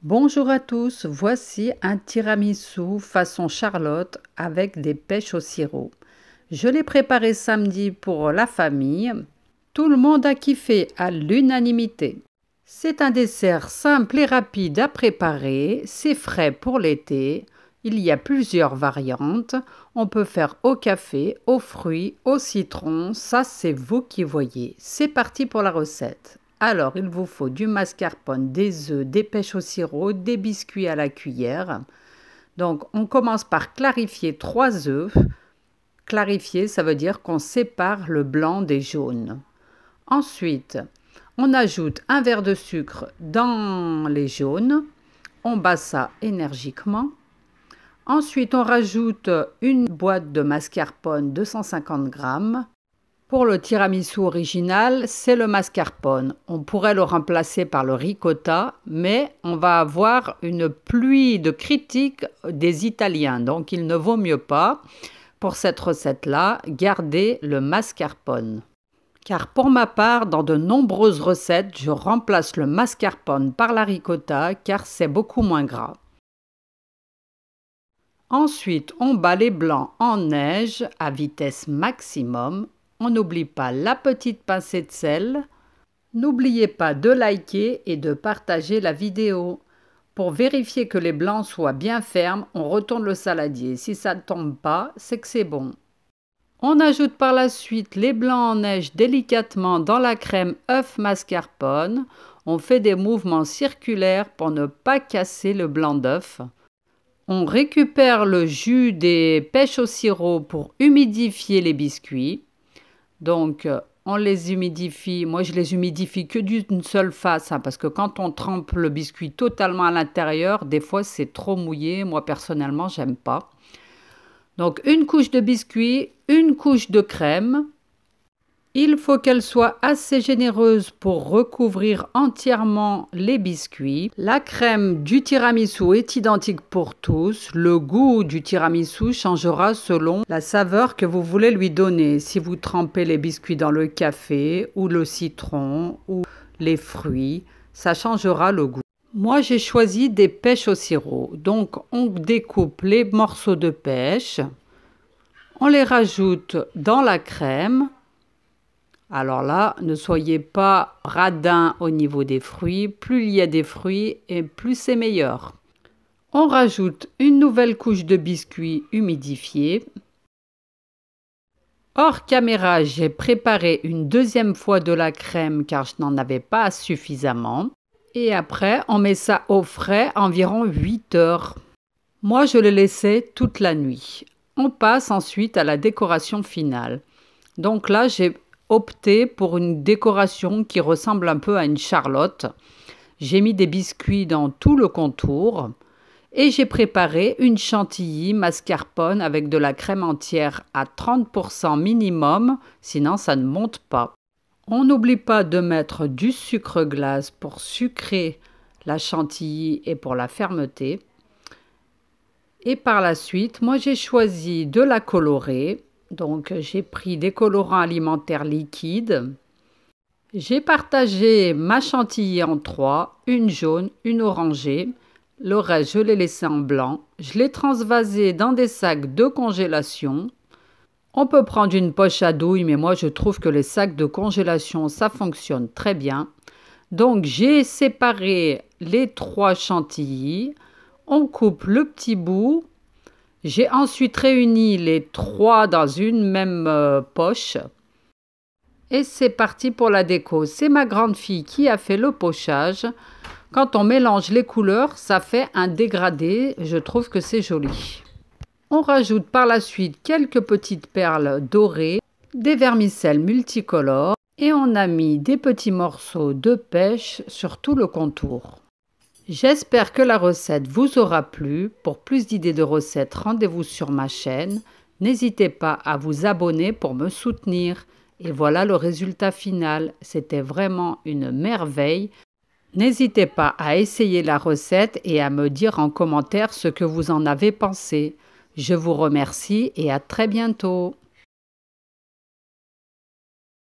Bonjour à tous, voici un tiramisu façon Charlotte avec des pêches au sirop. Je l'ai préparé samedi pour la famille. Tout le monde a kiffé à l'unanimité. C'est un dessert simple et rapide à préparer, c'est frais pour l'été. Il y a plusieurs variantes. On peut faire au café, aux fruits, au citron, ça c'est vous qui voyez. C'est parti pour la recette. Alors, il vous faut du mascarpone, des œufs, des pêches au sirop, des biscuits à la cuillère. Donc, on commence par clarifier 3 œufs. Clarifier, ça veut dire qu'on sépare le blanc des jaunes. Ensuite, on ajoute un verre de sucre dans les jaunes. On bat ça énergiquement. Ensuite, on rajoute une boîte de mascarpone 250 grammes. Pour le tiramisu original, c'est le mascarpone. On pourrait le remplacer par le ricotta, mais on va avoir une pluie de critiques des Italiens, donc il ne vaut mieux pas, pour cette recette-là, garder le mascarpone. Car pour ma part, dans de nombreuses recettes, je remplace le mascarpone par la ricotta, car c'est beaucoup moins gras. Ensuite, on bat les blancs en neige à vitesse maximum. On n'oublie pas la petite pincée de sel. N'oubliez pas de liker et de partager la vidéo. Pour vérifier que les blancs soient bien fermes, on retourne le saladier. Si ça ne tombe pas, c'est que c'est bon. On ajoute par la suite les blancs en neige délicatement dans la crème œuf mascarpone. On fait des mouvements circulaires pour ne pas casser le blanc d'œuf. On récupère le jus des pêches au sirop pour humidifier les biscuits. Donc, on les humidifie. Moi, je les humidifie que d'une seule face, parce que quand on trempe le biscuit totalement à l'intérieur, des fois, c'est trop mouillé. Moi, personnellement, j'aime pas. Donc, une couche de biscuit, une couche de crème. Il faut qu'elle soit assez généreuse pour recouvrir entièrement les biscuits. La crème du tiramisu est identique pour tous. Le goût du tiramisu changera selon la saveur que vous voulez lui donner. Si vous trempez les biscuits dans le café ou le citron ou les fruits, ça changera le goût. Moi, j'ai choisi des pêches au sirop. Donc, on découpe les morceaux de pêche. On les rajoute dans la crème. Alors là, ne soyez pas radin au niveau des fruits. Plus il y a des fruits, et plus c'est meilleur. On rajoute une nouvelle couche de biscuits humidifiés. Hors caméra, j'ai préparé une deuxième fois de la crème car je n'en avais pas suffisamment. Et après, on met ça au frais environ 8 heures. Moi, je le laissais toute la nuit. On passe ensuite à la décoration finale. Donc là, j'ai opté pour une décoration qui ressemble un peu à une charlotte. J'ai mis des biscuits dans tout le contour et j'ai préparé une chantilly mascarpone avec de la crème entière à 30% minimum, sinon ça ne monte pas. On n'oublie pas de mettre du sucre glace pour sucrer la chantilly et pour la fermeté. Et par la suite, moi j'ai choisi de la colorer. Donc, j'ai pris des colorants alimentaires liquides. J'ai partagé ma chantilly en 3, une jaune, une orangée. Le reste, je l'ai laissé en blanc. Je l'ai transvasé dans des sacs de congélation. On peut prendre une poche à douille, mais moi, je trouve que les sacs de congélation, ça fonctionne très bien. Donc, j'ai séparé les 3 chantilly. On coupe le petit bout. J'ai ensuite réuni les 3 dans une même poche. Et c'est parti pour la déco. C'est ma grande fille qui a fait le pochage. Quand on mélange les couleurs, ça fait un dégradé. Je trouve que c'est joli. On rajoute par la suite quelques petites perles dorées, des vermicelles multicolores et on a mis des petits morceaux de pêche sur tout le contour. J'espère que la recette vous aura plu. Pour plus d'idées de recettes, rendez-vous sur ma chaîne. N'hésitez pas à vous abonner pour me soutenir. Et voilà le résultat final. C'était vraiment une merveille. N'hésitez pas à essayer la recette et à me dire en commentaire ce que vous en avez pensé. Je vous remercie et à très bientôt.